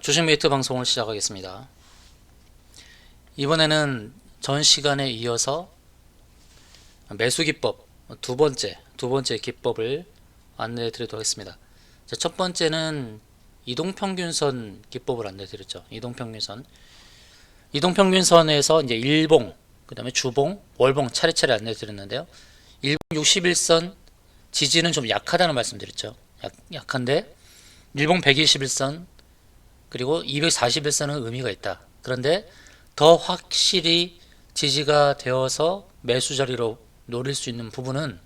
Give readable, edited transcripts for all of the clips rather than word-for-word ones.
주식 메이트 방송을 시작하겠습니다. 이번에는 전 시간에 이어서 매수 기법 두 번째 기법을 안내해 드리도록 하겠습니다. 첫 번째는 이동평균선 기법을 안내해 드렸죠. 이동평균선에서 이제 일봉, 그 다음에 주봉, 월봉 차례차례 안내해 드렸는데요. 일봉 61선 지지는 좀 약하다는 말씀드렸죠. 약한데 일봉 121선 그리고 241선은 의미가 있다. 그런데 더 확실히 지지가 되어서 매수 자리로 노릴 수 있는 부분은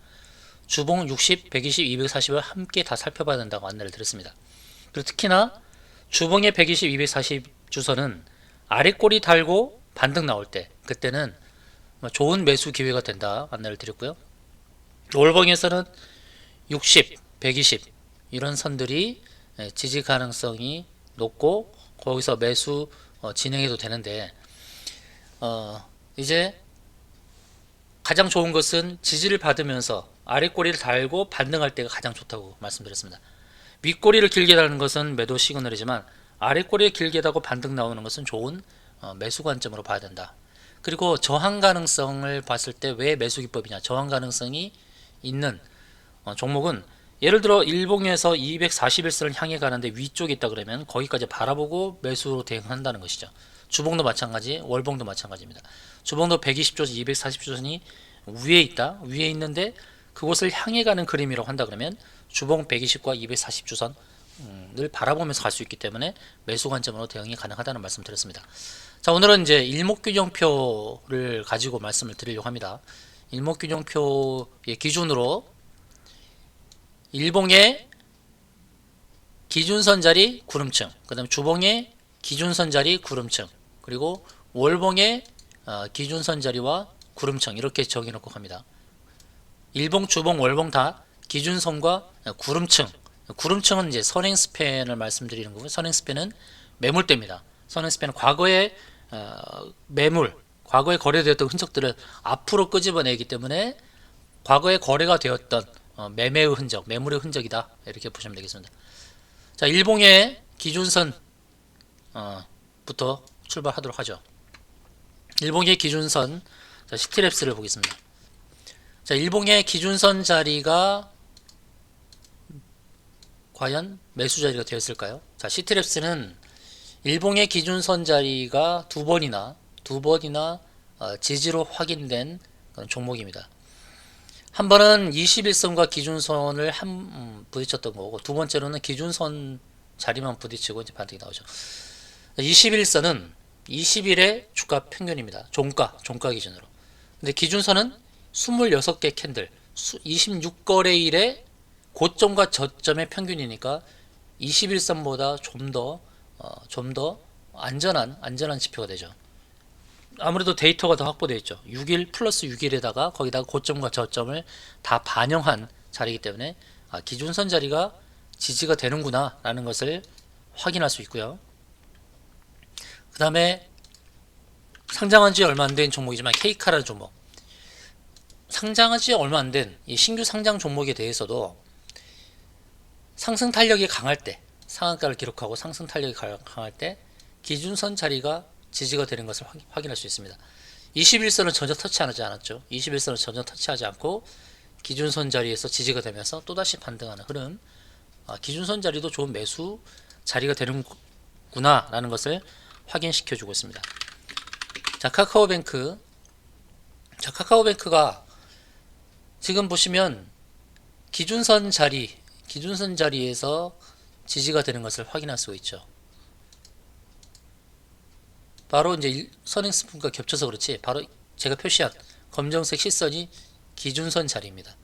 주봉 60, 120, 240을 함께 다 살펴봐야 된다고 안내를 드렸습니다. 그리고 특히나 주봉의 120, 240 주선은 아래 꼬리 달고 반등 나올 때 그때는 좋은 매수 기회가 된다 안내를 드렸고요. 월봉에서는 60, 120 이런 선들이 지지 가능성이 높고 거기서 매수 진행해도 되는데 이제 가장 좋은 것은 지지를 받으면서 아랫꼬리를 달고 반등할 때가 가장 좋다고 말씀드렸습니다. 윗꼬리를 길게 다는 것은 매도 시그널이지만 아랫꼬리를 길게 다고 반등 나오는 것은 좋은 매수 관점으로 봐야 된다. 그리고 저항 가능성을 봤을 때 왜 매수 기법이냐, 저항 가능성이 있는 종목은 예를 들어 일봉에서 241선을 향해 가는데 위쪽에 있다 그러면 거기까지 바라보고 매수로 대응한다는 것이죠. 주봉도 마찬가지, 월봉도 마찬가지입니다. 주봉도 120조선, 240조선이 위에 있다, 위에 있는데 그곳을 향해 가는 그림이라고 한다 그러면 주봉 120과 240주선을 바라보면서 갈 수 있기 때문에 매수 관점으로 대응이 가능하다는 말씀 드렸습니다. 자, 오늘은 이제 일목균형표를 가지고 말씀을 드리려고 합니다. 일목균형표의 기준으로 일봉의 기준선 자리 구름층, 그 다음에 주봉의 기준선 자리 구름층, 그리고 월봉의 기준선 자리와 구름층 이렇게 정해놓고 갑니다. 일봉, 주봉, 월봉 다 기준선과 구름층. 구름층은 이제 선행스팬을 말씀드리는 거고요. 선행스팬은 매물대입니다. 선행스팬은 과거의 매물, 과거에 거래되었던 흔적들을 앞으로 끄집어내기 때문에 과거에 거래가 되었던 매매의 흔적, 매물의 흔적이다 이렇게 보시면 되겠습니다. 자, 일봉의 기준선 부터 출발하도록 하죠. 일봉의 기준선, 자, 시티랩스를 보겠습니다. 자, 일봉의 기준선 자리가 과연 매수 자리가 되었을까요? 자, 시티랩스는 일봉의 기준선 자리가 두 번이나 지지로 확인된 종목입니다. 한 번은 21선과 기준선을 부딪혔던 거고, 두 번째로는 기준선 자리만 부딪히고 이제 반등이 나오죠. 21선은 20일의 주가 평균입니다. 종가 기준으로. 근데 기준선은 26개 캔들, 26거래일의 고점과 저점의 평균이니까 21선보다 좀 더 안전한 지표가 되죠. 아무래도 데이터가 더 확보되어 있죠. 6일 플러스 6일에다가 거기다가 고점과 저점을 다 반영한 자리이기 때문에 기준선 자리가 지지가 되는구나 라는 것을 확인할 수 있고요. 그 다음에 상장한 지 얼마 안 된 종목이지만 케이카라는 종목, 상장한 지 얼마 안 된 이 신규 상장 종목에 대해서도 상승 탄력이 강할 때, 상한가를 기록하고 상승 탄력이 강할 때 기준선 자리가 지지가 되는 것을 확인할 수 있습니다. 21선은 전혀 터치하지 않았죠. 21선은 전혀 터치하지 않고 기준선 자리에서 지지가 되면서 또다시 반등하는 흐름, 기준선 자리도 좋은 매수 자리가 되는구나 라는 것을 확인시켜 주고 있습니다. 자, 카카오뱅크가 지금 보시면 기준선 자리에서 지지가 되는 것을 확인할 수 있죠. 바로 이제 선행스푼과 겹쳐서 그렇지, 바로 제가 표시한 검정색 시선이 기준선 자리입니다.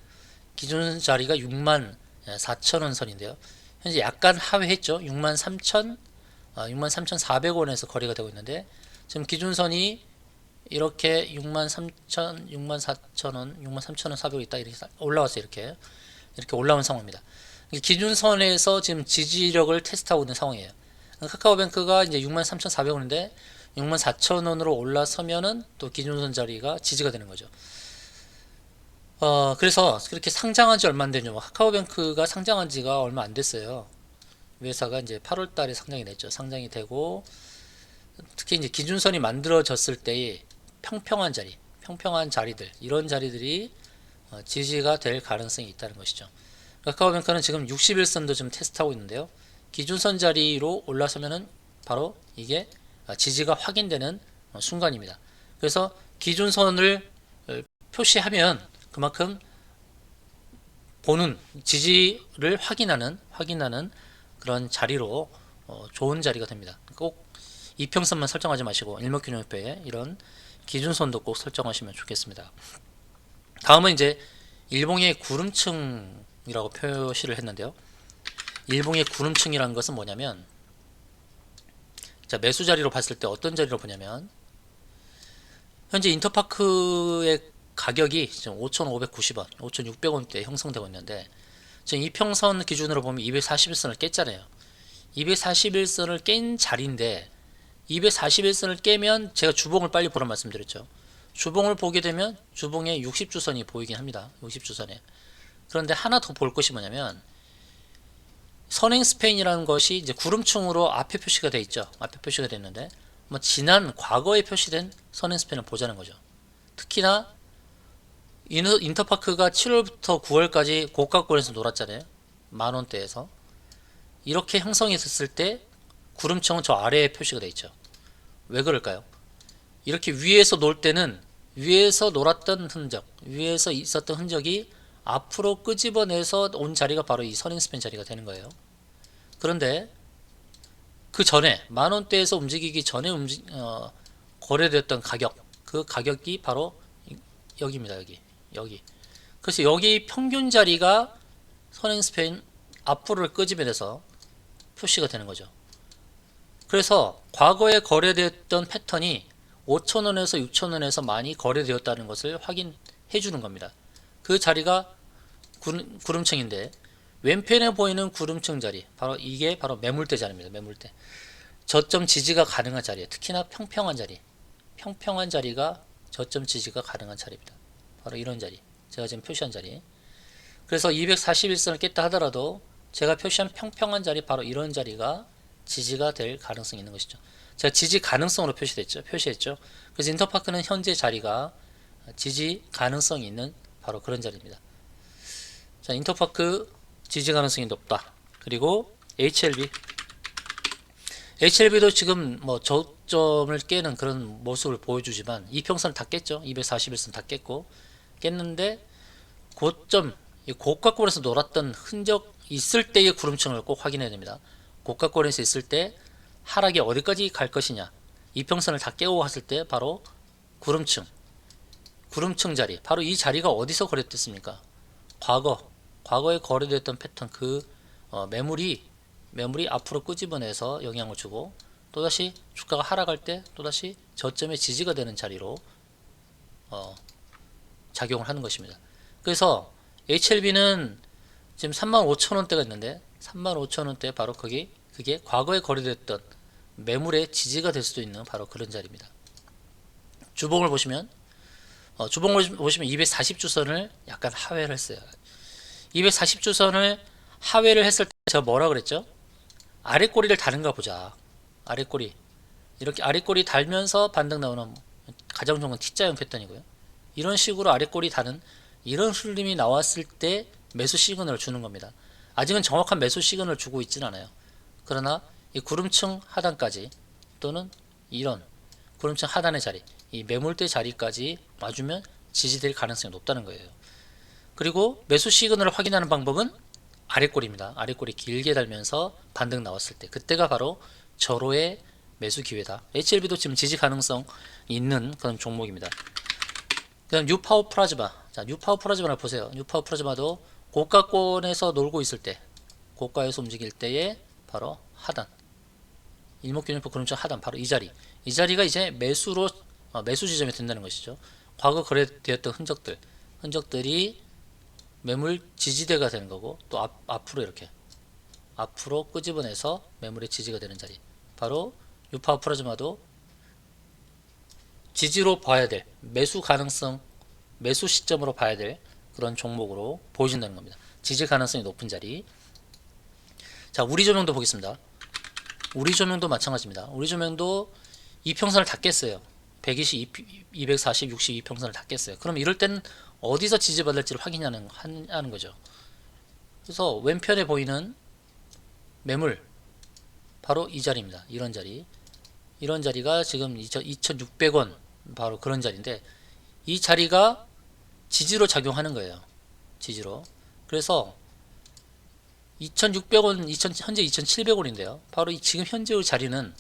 기준선 자리가 64,000원 선인데요. 현재 약간 하회했죠. 63,400원에서 거래가 되고 있는데, 지금 기준선이 이렇게 63,000, 64,000원, 63,400원 있다 이렇게 올라와서 이렇게 올라온 상황입니다. 기준선에서 지금 지지력을 테스트하고 있는 상황이에요. 카카오뱅크가 이제 63,400원인데 64,000원으로 올라서면은 또 기준선 자리가 지지가 되는 거죠. 그래서 그렇게 상장한 지 얼마 안 된 종목, 카카오뱅크가 상장한 지가 얼마 안 됐어요. 회사가 이제 8월 달에 상장이 됐죠. 상장이 되고 특히 이제 기준선이 만들어졌을 때의 평평한 자리들, 이런 자리들이 지지가 될 가능성이 있다는 것이죠. 카카오뱅크는 지금 61선도 좀 테스트하고 있는데요. 기준선 자리로 올라서면은 바로 이게 지지가 확인되는 순간입니다. 그래서 기준선을 표시하면 그만큼 보는 지지를 확인하는 그런 자리로 좋은 자리가 됩니다. 꼭 이평선만 설정하지 마시고 일목균형표에 이런 기준선도 꼭 설정하시면 좋겠습니다. 다음은 이제 일봉의 구름층이라고 표시를 했는데요. 일봉의 구름층이라는 것은 뭐냐면, 자, 매수 자리로 봤을 때 어떤 자리로 보냐면, 현재 인터파크의 가격이 지금 5,590원, 5,600원대에 형성되고 있는데, 지금 이평선 기준으로 보면 241선을 깼잖아요. 241선을 깬 자리인데, 241선을 깨면 제가 주봉을 빨리 보라 말씀드렸죠. 주봉을 보게 되면 주봉에 60주선이 보이긴 합니다. 60주선에. 그런데 하나 더 볼 것이 뭐냐면, 선행 스팬이라는 것이 이제 구름층으로 앞에 표시가 돼 있죠. 앞에 표시가 됐는데, 뭐 지난 과거에 표시된 선행 스팬을 보자는 거죠. 특히나 인터파크가 7월부터 9월까지 고가권에서 놀았잖아요. 만원대에서. 이렇게 형성이 됐을 때 구름층은 저 아래에 표시가 돼 있죠. 왜 그럴까요? 이렇게 위에서 놀 때는 위에서 놀았던 흔적, 위에서 있었던 흔적이 앞으로 끄집어내서 온 자리가 바로 이 선행 스팬 자리가 되는 거예요. 그런데 그 전에 만원대에서 움직이기 전에 거래되었던 가격, 그 가격이 바로 여기입니다. 여기. 그래서 여기 평균 자리가 선행 스팬 앞으로를 끄집어내서 표시가 되는 거죠. 그래서 과거에 거래되었던 패턴이 5,000원에서 6,000원에서 많이 거래되었다는 것을 확인해 주는 겁니다. 그 자리가 구름층인데, 왼편에 보이는 구름층 자리, 바로 이게 바로 매물대 자리입니다. 매물대. 저점 지지가 가능한 자리에, 특히나 평평한 자리가 저점 지지가 가능한 자리입니다. 바로 이런 자리, 제가 지금 표시한 자리. 그래서 241선을 깼다 하더라도 제가 표시한 평평한 자리, 바로 이런 자리가 지지가 될 가능성이 있는 것이죠. 제가 지지 가능성으로 표시했죠. 그래서 인터파크는 현재 자리가 지지 가능성이 있는 바로 그런 자리입니다. 자, 인터파크 지지 가능성이 높다. 그리고 HLB도 지금 뭐 저점을 깨는 그런 모습을 보여주지만 이평선 다 깼죠. 241선 다 깼는데 고점, 고가권에서 놀았던 흔적 있을 때의 구름층을 꼭 확인해야 됩니다. 고가권에서 있을 때 하락이 어디까지 갈 것이냐, 이평선을 다 깨고 갔을 때 바로 구름층 자리, 바로 이 자리가 어디서 거래됐습니까? 과거에 거래됐던 패턴, 그 매물이 앞으로 끄집어내서 영향을 주고, 또다시 주가가 하락할 때 또다시 저점의 지지가 되는 자리로 작용을 하는 것입니다. 그래서 HLB는 지금 35,000원대가 있는데, 35,000원대 바로 그게 과거에 거래됐던 매물의 지지가 될 수도 있는 바로 그런 자리입니다. 주봉을 보시면 240주선을 약간 하회를 했어요. 240주선을 하회를 했을 때 제가 뭐라 그랬죠? 아랫꼬리를 다는가 보자. 아랫꼬리, 이렇게 아랫꼬리 달면서 반등 나오는 가장 좋은 건 T자형 패턴이고요. 이런 식으로 아랫꼬리 다는 이런 흐름이 나왔을 때 매수 시그널을 주는 겁니다. 아직은 정확한 매수 시그널을 주고 있지는 않아요. 그러나 이 구름층 하단까지, 또는 이런 구름층 하단의 자리, 이 매물대 자리까지 와주면 지지될 가능성이 높다는 거예요. 그리고 매수 시그널을 확인하는 방법은 아랫꼬리입니다. 아랫꼬리 길게 달면서 반등 나왔을 때, 그때가 바로 절호의 매수 기회다. HLB도 지금 지지 가능성 있는 그런 종목입니다. 그다음 뉴파워 플라즈마. 자, 뉴파워 플라즈마를 보세요. 뉴파워 플라즈마도 고가권에서 놀고 있을 때, 고가에서 움직일 때에 바로 하단, 일목균형표 구름층 하단, 바로 이 자리가 이제 매수 지점이 된다는 것이죠. 과거 거래되었던 흔적들이 매물 지지대가 되는 거고, 또 앞으로 이렇게 앞으로 끄집어내서 매물의 지지가 되는 자리, 바로 유파워 플라즈마도 지지로 봐야 될, 매수 가능성, 매수 시점으로 봐야 될 그런 종목으로 보여진다는 겁니다. 지지 가능성이 높은 자리. 자, 자, 우리 조명도 보겠습니다. 우리 조명도 마찬가지입니다. 우리 조명도 이평선을 다 깼어요. 120, 240, 60 이평선을 다 깼어요. 그럼 이럴 때는 어디서 지지받을지를 확인하는 거죠. 그래서 왼편에 보이는 매물 바로 이 자리입니다. 이런 자리. 이런 자리가 지금 2,600원 바로 그런 자리인데 이 자리가 지지로 작용하는 거예요. 지지로. 그래서 2,600원, 현재 2,700원인데요. 바로 지금 현재의 자리는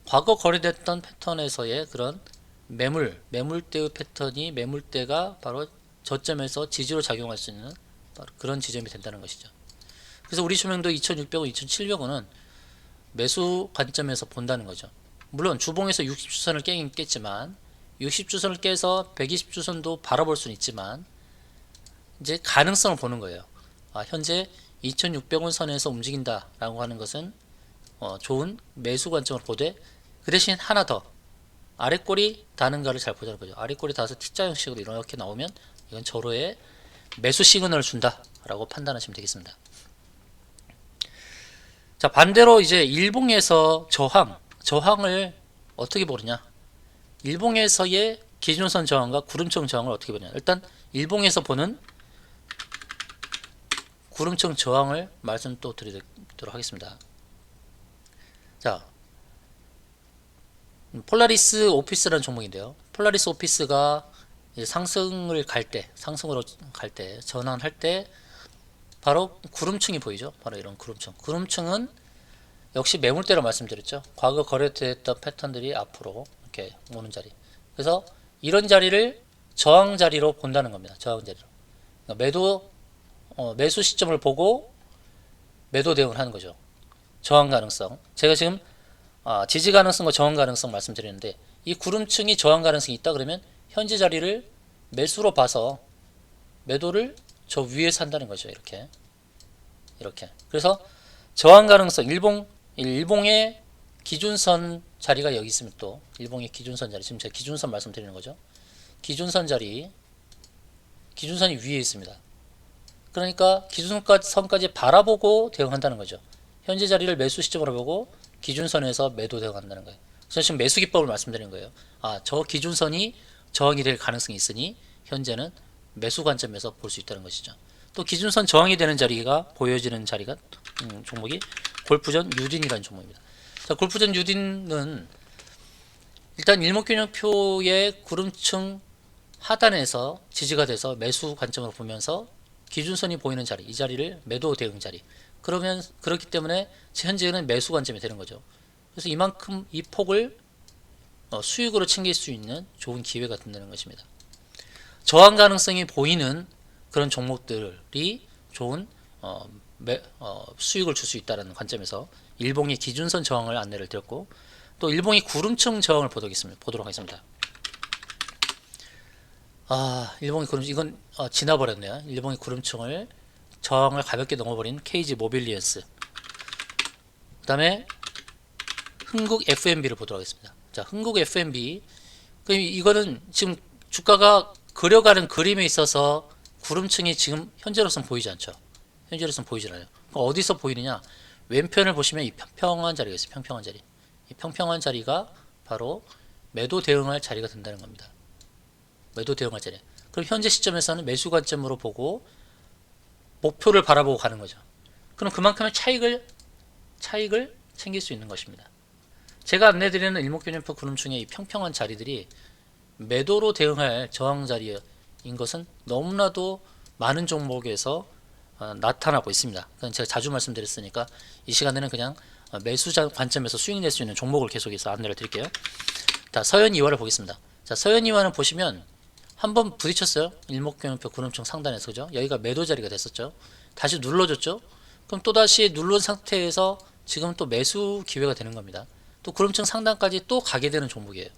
과거 거래됐던 패턴에서의 그런 매물대의 패턴이 매물대가 바로 저점에서 지지로 작용할 수 있는 바로 그런 지점이 된다는 것이죠. 그래서 우리 조명도 2,600원, 2,700원은 매수 관점에서 본다는 거죠. 물론 주봉에서 60주선을 깨긴 깼지만 60주선을 깨서 120주선도 바라볼 수는 있지만 이제 가능성을 보는 거예요. 현재 2,600원 선에서 움직인다 라고 하는 것은 좋은 매수 관점으로 보되 그 대신 하나 더 아래꼬리 다는가를 잘 보자는 거죠. 아래꼬리 닿아서 T자 형식으로 이렇게 나오면 이건 저로의 매수 시그널을 준다 라고 판단하시면 되겠습니다. 자, 반대로 이제 일봉에서 저항을 어떻게 보느냐, 일봉에서의 기준선 저항과 구름청 저항을 어떻게 보느냐. 일단 일봉에서 보는 구름청 저항을 말씀 또 드리도록 하겠습니다. 자, 폴라리스 오피스라는 종목인데요. 폴라리스 오피스가 상승으로 갈 때, 전환할 때 바로 구름층이 보이죠. 바로 이런 구름층. 구름층은 역시 매물대로 말씀드렸죠. 과거 거래됐던 패턴들이 앞으로 이렇게 오는 자리. 그래서 이런 자리를 저항 자리로 본다는 겁니다. 저항 자리로. 그러니까 매수 시점을 보고 매도 대응을 하는 거죠. 저항 가능성. 제가 지금 지지 가능성과 저항 가능성 말씀드렸는데 이 구름층이 저항 가능성이 있다 그러면 현재 자리를 매수로 봐서 매도를 저 위에 산다는 거죠. 이렇게. 그래서 저항 가능성 일봉의 기준선 자리가 여기 있으면 또 일봉의 기준선 자리, 지금 제가 기준선 말씀드리는 거죠. 기준선 자리, 기준선이 위에 있습니다. 그러니까 기준선까지 바라보고 대응한다는 거죠. 현재 자리를 매수 시점으로 보고 기준선에서 매도 대응한다는 거예요. 그래서 지금 매수 기법을 말씀드리는 거예요. 저 기준선이 저항이 될 가능성이 있으니 현재는 매수 관점에서 볼 수 있다는 것이죠. 또 기준선 저항이 되는 자리가 보여지는 자리가 종목이 골프전 유딘이라는 종목입니다. 자, 골프전 유딘은 일단 일목균형표의 구름층 하단에서 지지가 돼서 매수 관점으로 보면서 기준선이 보이는 자리, 이 자리를 매도 대응 자리. 그렇기 때문에 현재는 매수 관점이 되는 거죠. 그래서 이만큼 이 폭을 수익으로 챙길 수 있는 좋은 기회가 된다는 것입니다. 저항 가능성이 보이는 그런 종목들이 좋은 수익을 줄 수 있다는 관점에서 일봉의 기준선 저항을 안내를 드렸고 또 일봉의 구름층 저항을 보도록 하겠습니다. 일봉의 구름층 이건 지나버렸네요. 일봉의 구름층을 저항을 가볍게 넘어버린 KG 모빌리언스. 그 다음에 흥국 FMB를 보도록 하겠습니다. 자, 흥국 FMB 이거는 지금 주가가 그려가는 그림에 있어서 구름층이 지금 현재로서는 보이지 않죠. 현재로서는 보이지 않아요. 어디서 보이느냐? 왼편을 보시면 이 평평한 자리가 있어요. 평평한 자리. 이 평평한 자리가 바로 매도 대응할 자리가 된다는 겁니다. 매도 대응할 자리. 그럼 현재 시점에서는 매수 관점으로 보고 목표를 바라보고 가는 거죠. 그럼 그만큼의 차익을 챙길 수 있는 것입니다. 제가 안내드리는 일목균형표 구름층의 이 평평한 자리들이 매도로 대응할 저항 자리인 것은 너무나도 많은 종목에서 나타나고 있습니다. 제가 자주 말씀드렸으니까 이 시간에는 그냥 매수 관점에서 수익 낼 수 있는 종목을 계속해서 안내를 드릴게요. 자, 서현이화를 보겠습니다. 자, 서현이화는 보시면 한번 부딪혔어요. 일목균형표 구름층 상단에서, 그죠? 여기가 매도 자리가 됐었죠. 다시 눌러줬죠. 그럼 또다시 누른 상태에서 지금 또 매수 기회가 되는 겁니다. 또 구름층 상단까지 또 가게 되는 종목이에요.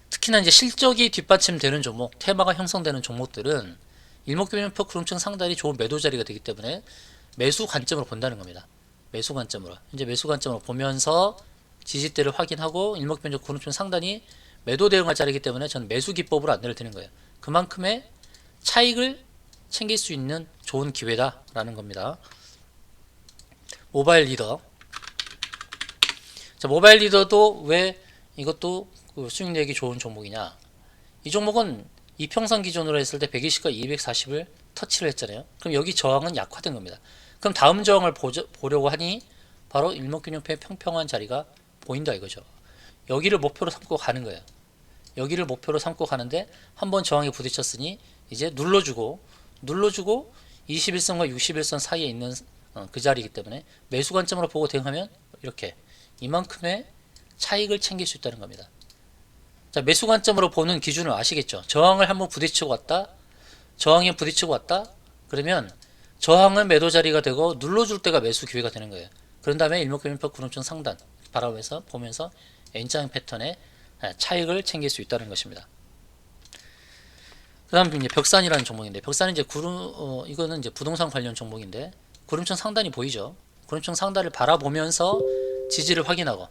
특히나 이제 실적이 뒷받침되는 종목, 테마가 형성되는 종목들은 일목균형표 구름층 상단이 좋은 매도 자리가 되기 때문에 매수 관점으로 본다는 겁니다. 매수 관점으로. 이제 매수 관점으로 보면서 지지대를 확인하고 일목균형표 구름층 상단이 매도 대응할 자리이기 때문에 저는 매수 기법으로 안내를 드리는 거예요. 그만큼의 차익을 챙길 수 있는 좋은 기회다라는 겁니다. 모바일 리더. 자, 모바일 리더도 왜 이것도 그 수익력이 좋은 종목이냐? 이 종목은 이평선 기준으로 했을 때 120과 240을 터치를 했잖아요. 그럼 여기 저항은 약화된 겁니다. 그럼 다음 저항을 보려고 하니 바로 일목균형표의 평평한 자리가 보인다 이거죠. 여기를 목표로 삼고 가는 거예요. 여기를 목표로 삼고 가는데 한번 저항에 부딪혔으니 이제 눌러주고 21선과 61선 사이에 있는 그 자리이기 때문에 매수 관점으로 보고 대응하면 이렇게 이만큼의 차익을 챙길 수 있다는 겁니다. 자, 매수 관점으로 보는 기준을 아시겠죠? 저항을 한번 부딪히고 왔다, 저항에 부딪히고 왔다, 그러면 저항은 매도 자리가 되고 눌러줄 때가 매수 기회가 되는 거예요. 그런 다음에 일목균형표 구름층 상단 바라보면서 보면서 N자 패턴의 차익을 챙길 수 있다는 것입니다. 그 다음 이제 벽산이라는 종목인데, 벽산은 이제 이거는 이제 부동산 관련 종목인데, 구름층 상단이 보이죠? 구름층 상단을 바라보면서 지지를 확인하고,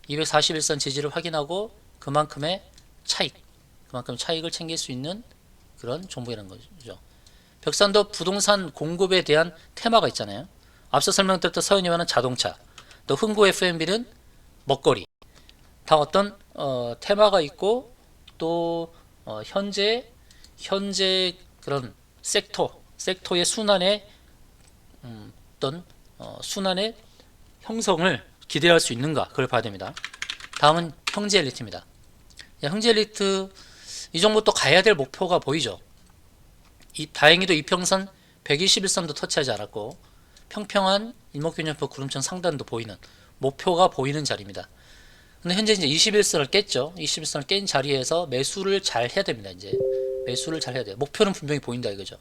241선 지지를 확인하고, 그만큼의 차익을 챙길 수 있는 그런 종목이라는 거죠. 벽산도 부동산 공급에 대한 테마가 있잖아요. 앞서 설명드렸던 서현이와는 자동차, 또 흥구 F&B는 먹거리, 다 어떤 테마가 있고 또 현재 그런 섹터의 순환의 어떤 순환의 형성을 기대할 수 있는가, 그걸 봐야 됩니다. 다음은 형제 엘리트입니다. 형제 엘리트 이 종목 또 가야 될 목표가 보이죠. 다행히도 이평선 121선도 터치하지 않았고 평평한 일목균형표 구름층 상단도 보이는 목표가 보이는 자리입니다. 근데 현재 이제 21선을 깼죠. 21선을 깬 자리에서 매수를 잘 해야 됩니다. 이제 매수를 잘 해야 돼요. 목표는 분명히 보인다 이거죠.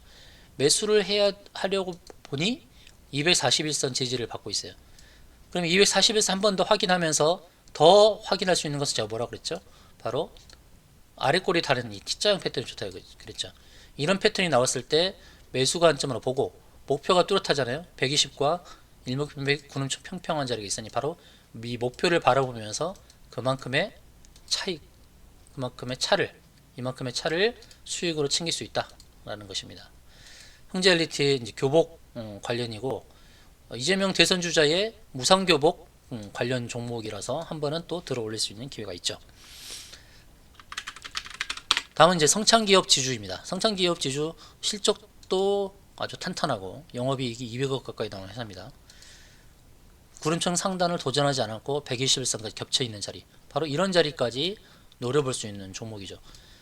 매수를 하려고 보니 241선 지지를 받고 있어요. 그럼 241선 한 번 더 확인하면서 더 확인할 수 있는 것은 제가 뭐라고 그랬죠? 바로 아래 꼬리 다른 이 T자형 패턴이 좋다 그랬죠. 이런 패턴이 나왔을 때 매수 관점으로 보고 목표가 뚜렷하잖아요. 120과 일목균형표 구름층 평평한 자리가 있으니 바로 이 목표를 바라보면서 그만큼의 이만큼의 차를 수익으로 챙길 수 있다라는 것입니다. 형제 엘리트의 이제 교복 관련이고 이재명 대선 주자의 무상교복 관련 종목이라서 한 번은 또 들어 올릴 수 있는 기회가 있죠. 다음은 이제 성창기업 지주입니다. 성창기업 지주 실적도 아주 탄탄하고 영업이익이 200억 가까이 나오는 회사입니다. 구름층 상단을 도전하지 않았고 121선까지 겹쳐있는 자리, 바로 이런 자리까지 노려볼 수 있는 종목이죠.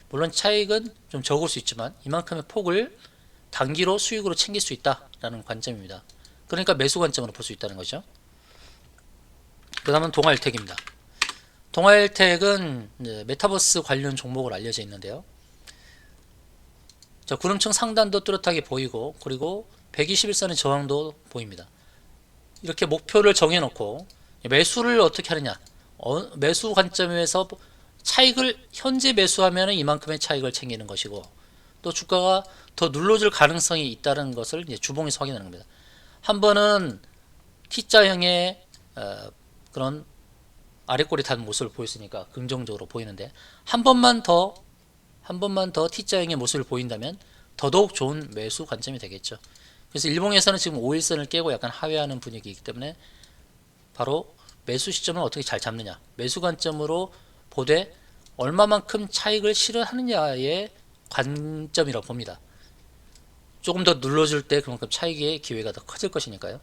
물론 차익은 좀 적을 수 있지만 이만큼의 폭을 단기로 수익으로 챙길 수 있다라는 관점입니다. 그러니까 매수 관점으로 볼 수 있다는 거죠. 그 다음은 동아일텍입니다. 동아일텍은 메타버스 관련 종목으로 알려져 있는데요. 자, 구름층 상단도 뚜렷하게 보이고 그리고 121선의 저항도 보입니다. 이렇게 목표를 정해놓고 매수를 어떻게 하느냐, 매수 관점에서 차익을 현재 매수하면 이만큼의 차익을 챙기는 것이고 또 주가가 더 눌러줄 가능성이 있다는 것을 이제 주봉에서 확인하는 겁니다. 한 번은 T자형의 그런 아래꼬리 단 모습을 보였으니까 긍정적으로 보이는데 한 번만 더 T자형의 모습을 보인다면 더더욱 좋은 매수 관점이 되겠죠. 그래서 일봉에서는 지금 5일선을 깨고 약간 하회하는 분위기이기 때문에 바로 매수 시점을 어떻게 잘 잡느냐, 매수 관점으로 보되 얼마만큼 차익을 실현하느냐의 관점이라고 봅니다. 조금 더 눌러줄 때 그만큼 차익의 기회가 더 커질 것이니까요.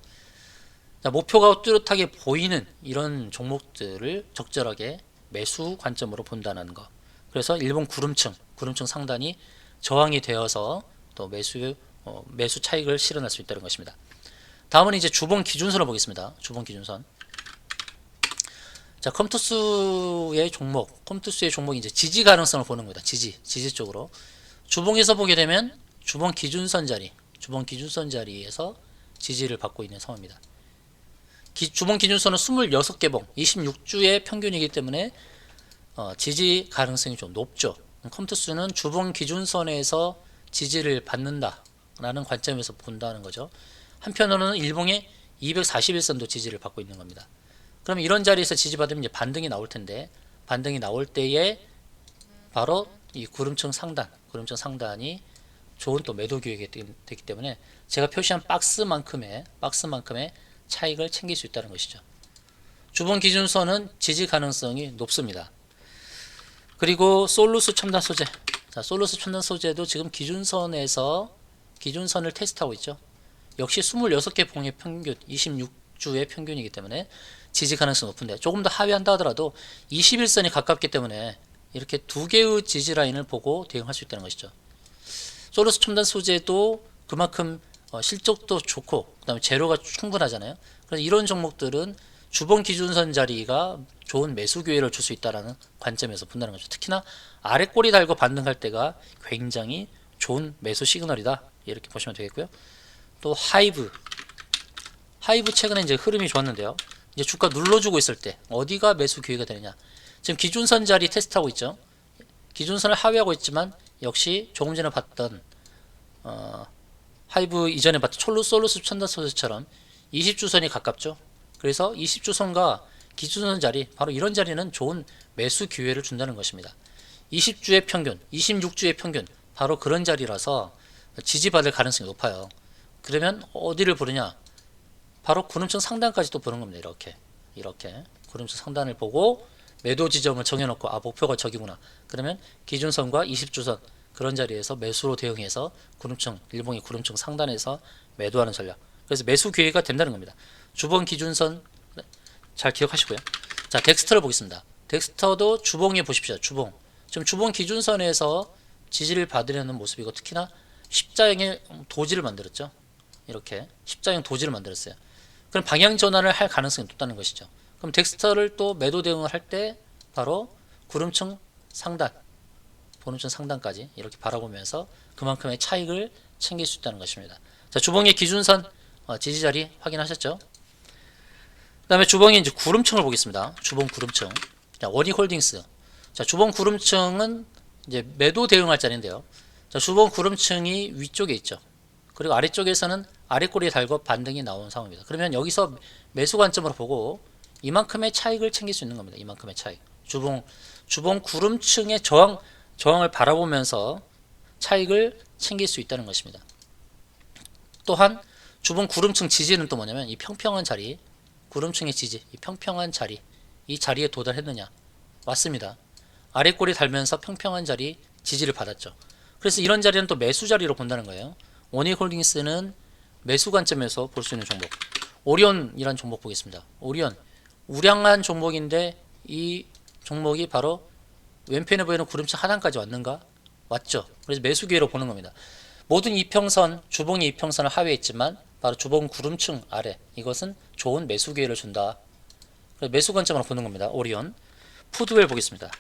자, 목표가 뚜렷하게 보이는 이런 종목들을 적절하게 매수 관점으로 본다는 거. 그래서 일본 구름층 상단이 저항이 되어서 또 매수 차익을 실현할 수 있다는 것입니다. 다음은 이제 주봉 기준선을 보겠습니다. 주봉 기준선. 자, 컴투스의 종목이 이제 지지 가능성을 보는 겁니다. 지지 쪽으로. 주봉에서 보게 되면 주봉 기준선 자리에서 지지를 받고 있는 상황입니다. 주봉 기준선은 26개봉, 26주의 평균이기 때문에 지지 가능성이 좀 높죠. 컴투스는 주봉 기준선에서 지지를 받는다라는 관점에서 본다는 거죠. 한편으로는 일봉의 241선도 지지를 받고 있는 겁니다. 그럼 이런 자리에서 지지받으면 이제 반등이 나올 텐데, 반등이 나올 때에 바로 이 구름층 상단이 좋은 또 매도 기회가 되기 때문에 제가 표시한 박스만큼의 차익을 챙길 수 있다는 것이죠. 주봉 기준선은 지지 가능성이 높습니다. 그리고 솔루스 첨단 소재. 자, 솔루스 첨단 소재도 지금 기준선을 테스트하고 있죠. 역시 26개 봉의 평균, 26주의 평균이기 때문에 지지 가능성이 높은데, 조금 더 하회한다 하더라도 21선이 가깝기 때문에 이렇게 두 개의 지지 라인을 보고 대응할 수 있다는 것이죠. 솔루스 첨단 소재도 그만큼 실적도 좋고, 그 다음에 재료가 충분하잖아요. 그래서 이런 종목들은 주봉 기준선 자리가 좋은 매수 기회를 줄 수 있다는 관점에서 본다는 거죠. 특히나 아래 꼬리 달고 반등할 때가 굉장히 좋은 매수 시그널이다, 이렇게 보시면 되겠고요. 또 하이브 최근에 이제 흐름이 좋았는데요. 이제 주가 눌러주고 있을 때 어디가 매수 기회가 되느냐. 지금 기준선 자리 테스트하고 있죠. 기준선을 하회하고 있지만 역시 조금 전에 봤던 하이브 이전에 봤던 솔루스 첨단 소재처럼 20주선이 가깝죠. 그래서 20주선과 기준선 자리, 바로 이런 자리는 좋은 매수 기회를 준다는 것입니다. 20주의 평균, 26주의 평균, 바로 그런 자리라서 지지받을 가능성이 높아요. 그러면 어디를 보느냐? 바로 구름층 상단까지도 보는 겁니다. 이렇게 구름층 상단을 보고 매도 지점을 정해놓고, 아, 목표가 저기구나. 그러면 기준선과 20주선 그런 자리에서 매수로 대응해서 일봉의 구름층 상단에서 매도하는 전략. 그래서 매수 기회가 된다는 겁니다. 주봉 기준선 잘 기억하시고요. 자, 덱스터를 보겠습니다. 덱스터도 주봉에 보십시오. 주봉. 지금 주봉 기준선에서 지지를 받으려는 모습이고, 특히나 십자형의 도지를 만들었죠. 이렇게 십자형 도지를 만들었어요. 그럼 방향 전환을 할 가능성이 높다는 것이죠. 그럼 덱스터를 또 매도 대응을 할 때 바로 구름층 상단까지 이렇게 바라보면서 그만큼의 차익을 챙길 수 있다는 것입니다. 자, 주봉의 기준선 지지 자리 확인하셨죠? 그 다음에 주봉의 이제 구름층을 보겠습니다. 주봉 구름층. 자, 원익홀딩스. 자, 주봉 구름층은 이제 매도 대응할 자리인데요. 자, 주봉 구름층이 위쪽에 있죠. 그리고 아래쪽에서는 아래꼬리에 달고 반등이 나온 상황입니다. 그러면 여기서 매수 관점으로 보고 이만큼의 차익을 챙길 수 있는 겁니다. 이만큼의 차익. 주봉 구름층의 저항을 바라보면서 차익을 챙길 수 있다는 것입니다. 또한 주봉 구름층 지지는 또 뭐냐면 이 평평한 자리, 구름층의 지지, 이 평평한 자리, 이 자리에 도달했느냐? 맞습니다. 아래꼬리 달면서 평평한 자리 지지를 받았죠. 그래서 이런 자리는 또 매수 자리로 본다는 거예요. 원익홀딩스는 매수 관점에서 볼 수 있는 종목. 오리온이라는 종목 보겠습니다. 오리온, 우량한 종목인데 이 종목이 바로 왼편에 보이는 구름층 하단까지 왔는가? 왔죠. 그래서 매수 기회로 보는 겁니다. 모든 이평선, 주봉이 이평선을 하회했지만 바로 주봉 구름층 아래, 이것은 좋은 매수 기회를 준다. 그래서 매수 관점으로 보는 겁니다. 오리온. 푸드웰 보겠습니다.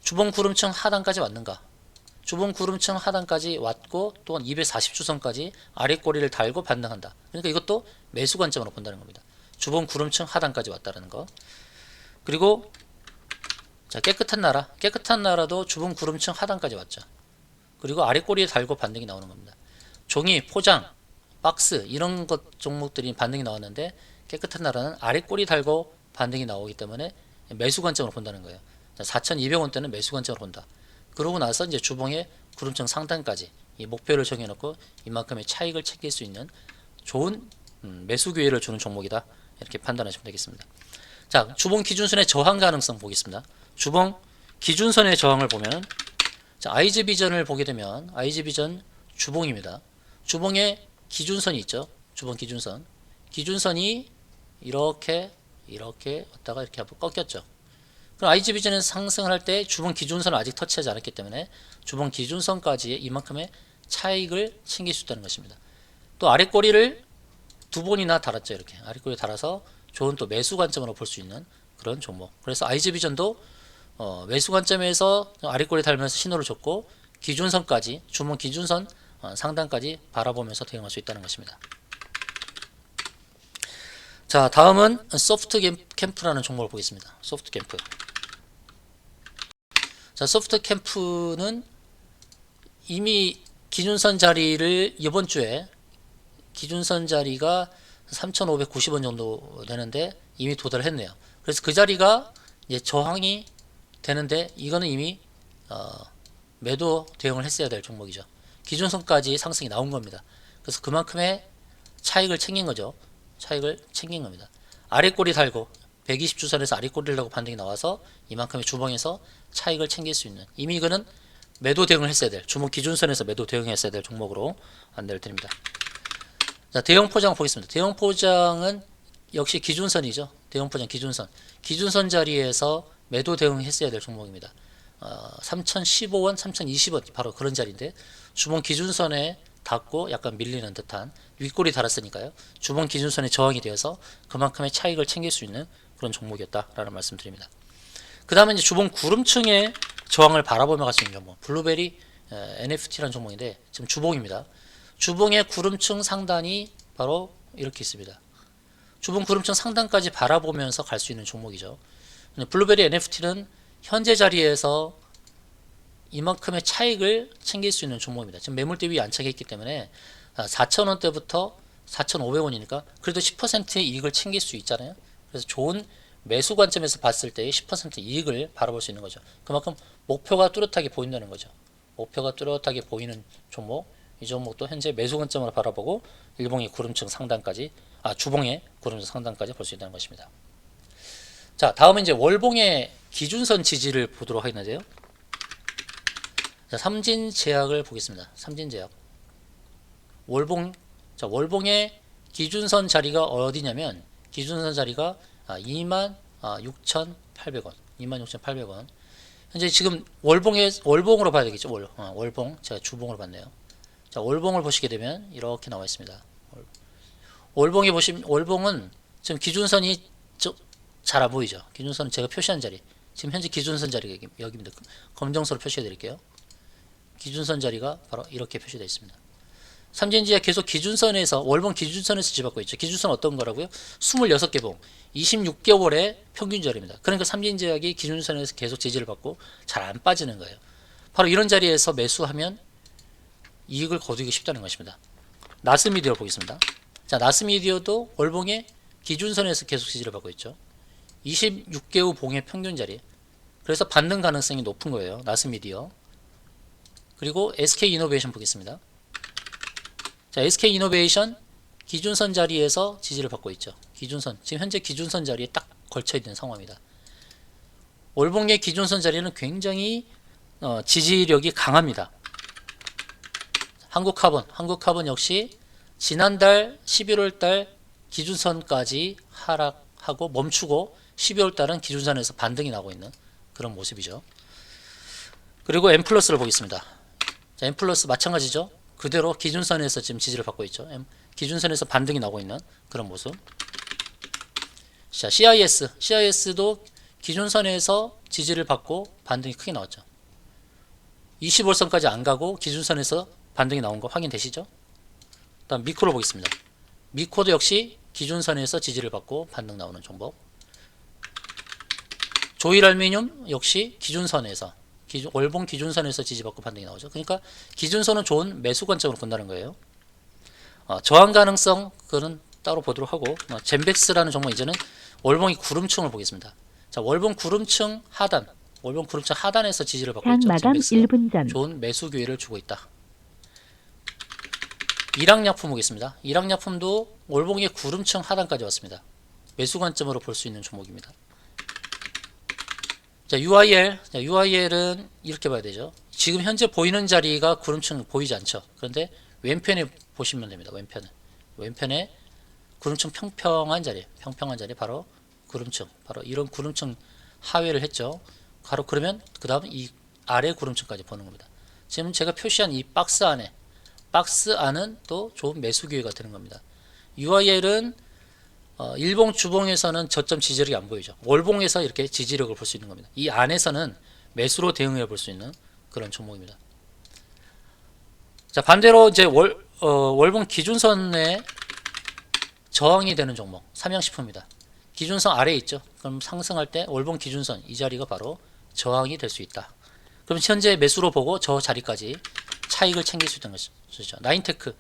주봉 구름층 하단까지 왔는가? 주봉 구름층 하단까지 왔고, 또한 240주선까지 아래꼬리를 달고 반등한다. 그러니까 이것도 매수 관점으로 본다는 겁니다. 주봉 구름층 하단까지 왔다는 거. 그리고 자, 깨끗한 나라도 주봉 구름층 하단까지 왔죠. 그리고 아래꼬리에 달고 반등이 나오는 겁니다. 종이, 포장, 박스 이런 것 종목들이 반등이 나왔는데, 깨끗한 나라는 아래꼬리 달고 반등이 나오기 때문에 매수 관점으로 본다는 거예요. 4,200원대는 매수 관점으로 본다. 그러고 나서 이제 주봉의 구름층 상단까지 이 목표를 정해놓고 이만큼의 차익을 챙길 수 있는 좋은 매수 기회를 주는 종목이다, 이렇게 판단하시면 되겠습니다. 자, 주봉 기준선의 저항 가능성 보겠습니다. 주봉 기준선의 저항을 보면, 자, IG비전을 보게 되면 IG비전 주봉입니다. 주봉에 기준선이 있죠. 주봉 기준선이 이렇게 왔다가 이렇게 한번 꺾였죠. 그럼 IG비전은 상승을 할 때 주봉 기준선을 아직 터치하지 않았기 때문에 주봉 기준선까지 이만큼의 차익을 챙길 수 있다는 것입니다. 또 아래꼬리를 두 번이나 달았죠. 이렇게 아래꼬리 달아서 좋은 또 매수 관점으로 볼 수 있는 그런 종목. 그래서 IG비전도 매수 관점에서 아래꼬리 달면서 신호를 줬고, 기준선까지, 주봉 기준선 상단까지 바라보면서 대응할 수 있다는 것입니다. 자, 다음은 소프트 캠프라는 종목을 보겠습니다. 소프트 캠프. 자, 소프트 캠프는 이미 기준선 자리를 이번 주에 기준선 자리가 3,590원 정도 되는데 이미 도달했네요. 그래서 그 자리가 이제 저항이 되는데, 이거는 이미 매도 대응을 했어야 될 종목이죠. 기준선까지 상승이 나온 겁니다. 그래서 그만큼의 차익을 챙긴 거죠. 차익을 챙긴 겁니다. 아래 꼬리 달고 120주선에서 아래 꼬리를 달고 반등이 나와서 이만큼의 주봉에서 차익을 챙길 수 있는, 이미 이거는 매도 대응을 했어야 될, 주봉 기준선에서 매도 대응했어야 될 종목으로 안내를 드립니다. 자, 대형 포장 보겠습니다. 대형 포장은 역시 기준선이죠. 대형 포장 기준선. 기준선 자리에서 매도 대응했어야 될 종목입니다. 3015원, 3020원 바로 그런 자리인데 주봉 기준선에 닿고 약간 밀리는 듯한, 윗골이 달았으니까요. 주봉 기준선에 저항이 되어서 그만큼의 차익을 챙길 수 있는 그런 종목이었다라는 말씀드립니다. 그 다음에 이제 주봉 구름층의 저항을 바라보며 갈 수 있는 종목, 블루베리 NFT라는 종목인데 지금 주봉입니다. 주봉의 구름층 상단이 바로 이렇게 있습니다. 주봉 구름층 상단까지 바라보면서 갈 수 있는 종목이죠. 블루베리 NFT는 현재 자리에서 이만큼의 차익을 챙길 수 있는 종목입니다. 지금 매물대 위에 안착해 있기 때문에 4,000원대부터 4,500원이니까 그래도 10%의 이익을 챙길 수 있잖아요. 그래서 좋은 매수 관점에서 봤을 때의 10% 이익을 바라볼 수 있는 거죠. 그만큼 목표가 뚜렷하게 보인다는 거죠. 목표가 뚜렷하게 보이는 종목, 이 종목도 현재 매수 관점으로 바라보고 일봉의 구름층 상단까지, 주봉의 구름층 상단까지 볼 수 있다는 것입니다. 자, 다음은 이제 월봉의 기준선 지지를 보도록 하겠는데요. 자, 삼진제약을 보겠습니다. 삼진제약. 월봉, 자, 월봉의 기준선 자리가 어디냐면, 기준선 자리가 26,800원. 26,800원. 현재 지금 월봉으로 봐야 되겠죠. 월봉. 제가 주봉으로 봤네요. 자, 월봉을 보시게 되면 이렇게 나와 있습니다. 월봉에 보시면, 월봉은 지금 기준선이 잘 안 보이죠. 기준선은 제가 표시한 자리. 지금 현재 기준선 자리가 여기입니다. 검정색으로 표시해 드릴게요. 기준선 자리가 바로 이렇게 표시되어 있습니다. 삼진제약 계속 기준선에서, 월봉 기준선에서 지지받고 있죠. 기준선 어떤 거라고요? 26개 봉, 26개월의 평균 자리입니다. 그러니까 삼진제약이 기준선에서 계속 지지를 받고 잘 안 빠지는 거예요. 바로 이런 자리에서 매수하면 이익을 거두기 쉽다는 것입니다. 나스미디어 보겠습니다. 자, 나스미디어도 월봉의 기준선에서 계속 지지를 받고 있죠. 26개월 봉의 평균 자리. 그래서 받는 가능성이 높은 거예요. 나스미디어. 그리고 SK이노베이션 보겠습니다. 자, SK이노베이션 기준선 자리에서 지지를 받고 있죠. 기준선, 지금 현재 기준선 자리에 딱 걸쳐 있는 상황입니다. 월봉의 기준선 자리는 굉장히 지지력이 강합니다. 한국카본 역시 지난달 11월달 기준선까지 하락하고 멈추고 12월달은 기준선에서 반등이 나고 있는 그런 모습이죠. 그리고 M플러스를 보겠습니다. 자, M플러스 마찬가지죠. 그대로 기준선에서 지금 지지를 받고 있죠. 기준선에서 반등이 나고 있는 그런 모습. 자, CIS도 기준선에서 지지를 받고 반등이 크게 나왔죠. 20월선까지 안 가고 기준선에서 반등이 나온 거 확인되시죠? 다음 미코를 보겠습니다. 미코도 역시 기준선에서 지지를 받고 반등 나오는 종목. 조일알미늄 역시 기준선에서, 월봉 기준선에서 지지받고 반등이 나오죠. 그러니까 기준선은 좋은 매수 관점으로 본다는 거예요. 저항 가능성 그는 따로 보도록 하고, 젠백스라는 종목 이제는 월봉이 구름층을 보겠습니다. 자, 월봉 구름층 하단에서 지지를 받고 있죠. 마감 젠백스 1분 전. 좋은 매수 기회를 주고 있다. 일항약품 보겠습니다. 일항약품도 월봉의 구름층 하단까지 왔습니다. 매수 관점으로 볼 수 있는 종목입니다. 자, UIL은 이렇게 봐야 되죠. 지금 현재 보이는 자리가 구름층 보이지 않죠. 그런데 왼편에 보시면 됩니다. 왼편에 구름층 평평한 자리 바로 구름층, 바로 이런 구름층 하회를 했죠. 바로 그러면 그 다음 이 아래 구름층까지 보는 겁니다. 지금 제가 표시한 이 박스 안은 또 좋은 매수 기회가 되는 겁니다. UIL은 일봉 주봉에서는 저점 지지력이 안 보이죠. 월봉에서 이렇게 지지력을 볼 수 있는 겁니다. 이 안에서는 매수로 대응해 볼 수 있는 그런 종목입니다. 자, 반대로 이제 월봉 기준선에 저항이 되는 종목, 삼양식품입니다. 기준선 아래에 있죠. 그럼 상승할 때 월봉 기준선 이 자리가 바로 저항이 될 수 있다. 그럼 현재 매수로 보고 저 자리까지 차익을 챙길 수 있다는 것이죠. 나인테크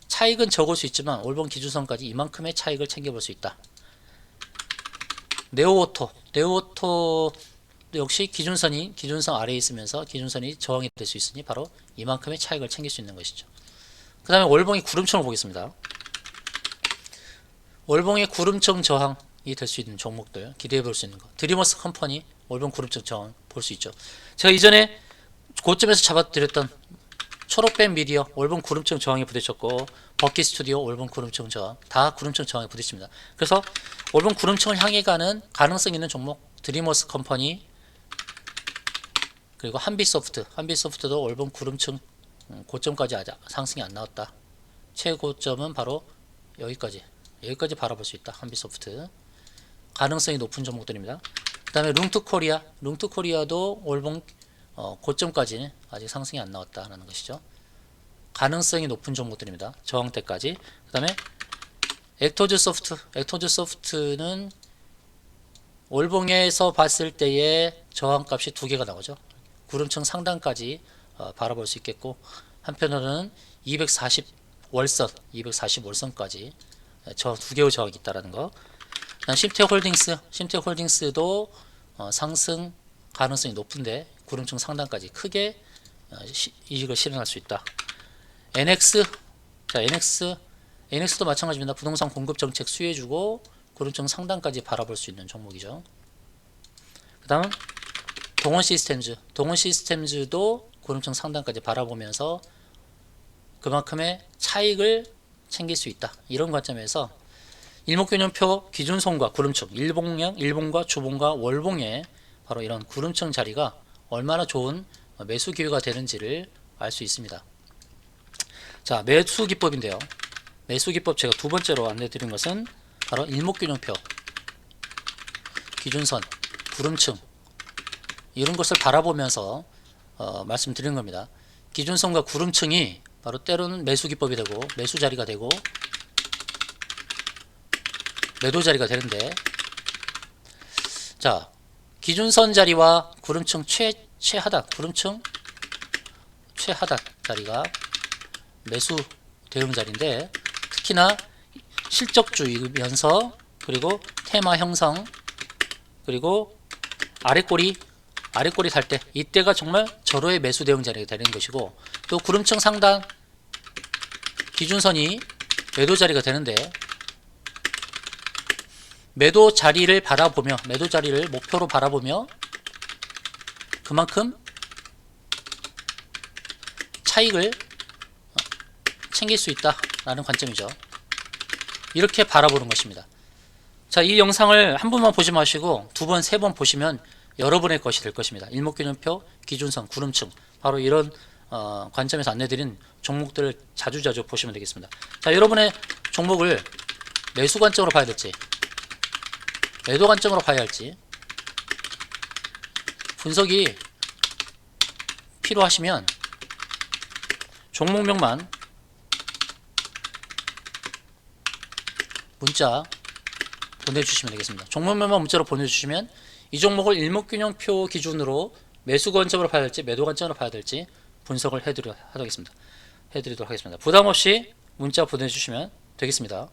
차익은 적을 수 있지만 월봉 기준선까지 이만큼의 차익을 챙겨볼 수 있다. 네오오토 역시 기준선 아래에 있으면서 기준선이 저항이 될 수 있으니 바로 이만큼의 차익을 챙길 수 있는 것이죠. 그 다음에 월봉이 구름층을 보겠습니다. 월봉의 구름청 저항이 될 수 있는 종목들 기대해 볼 수 있는 거. 드리머스 컴퍼니 월봉 구름청 저항 볼 수 있죠. 제가 이전에 고점에서 잡아드렸던 초록뱀 미디어 월봉 구름청 저항에 부딪혔고, 버키 스튜디오 월봉 구름청 저항 다 구름청 저항에 부딪힙니다. 그래서 월봉 구름청을 향해 가는 가능성 있는 종목 드리머스 컴퍼니, 그리고 한빛소프트도 월봉 구름청 고점까지 아직 상승이 안 나왔다. 최고점은 바로 여기까지 바라볼 수 있다. 한빛소프트 가능성이 높은 종목들입니다. 그 다음에 룽투코리아도 월봉 고점까지 아직 상승이 안 나왔다라는 것이죠. 가능성이 높은 종목들입니다. 저항대까지. 그 다음에 액토즈소프트는 월봉에서 봤을 때의 저항값이 두 개가 나오죠. 구름청 상단까지 바라볼 수 있겠고, 한편으로는 240월선까지 저 두 개의 저항이 있다라는 거. 심텍홀딩스도 상승 가능성이 높은데 구름청 상단까지 크게 이익을 실현할 수 있다. NX도 마찬가지입니다. 부동산 공급 정책 수혜주고 구름청 상단까지 바라볼 수 있는 종목이죠. 그 다음 동원시스템즈도 구름청 상단까지 바라보면서 그만큼의 차익을 챙길 수 있다. 이런 관점에서 일목균형표 기준선과 구름청, 일봉과 주봉과 월봉의 바로 이런 구름청 자리가 얼마나 좋은 매수 기회가 되는지를 알 수 있습니다. 자, 매수 기법인데요. 매수 기법 제가 두 번째로 안내드린 것은 바로 일목균형표, 기준선, 구름청 이런 것을 바라보면서 말씀드린 겁니다. 기준선과 구름청이 바로 때로는 매수 기법이 되고 매수 자리가 되고 매도 자리가 되는데, 자, 기준선 자리와 구름청 최하단 자리가 매수 대응 자리인데, 특히나 실적주이면서 그리고 테마 형성 그리고 아랫꼬리 달 때, 이때가 정말 절호의 매수 대응 자리가 되는 것이고, 또 구름청 상단 기준선이 매도 자리가 되는데, 매도 자리를 목표로 바라보며 그만큼 차익을 챙길 수 있다라는 관점이죠. 이렇게 바라보는 것입니다. 자, 이 영상을 한 번만 보지 마시고 두 번, 세 번 보시면 여러분의 것이 될 것입니다. 일목균형표, 기준선, 구름청, 바로 이런 관점에서 안내드린 종목들을 자주 보시면 되겠습니다. 자, 여러분의 종목을 매수 관점으로 봐야 될지 매도 관점으로 봐야 할지 분석이 필요하시면 종목명만 문자 보내주시면 되겠습니다. 종목명만 문자로 보내주시면 이 종목을 일목균형표 기준으로 매수 관점으로 봐야 될지 매도 관점으로 봐야 될지 분석을 해드리도록 하겠습니다. 부담없이 문자 보내주시면 되겠습니다.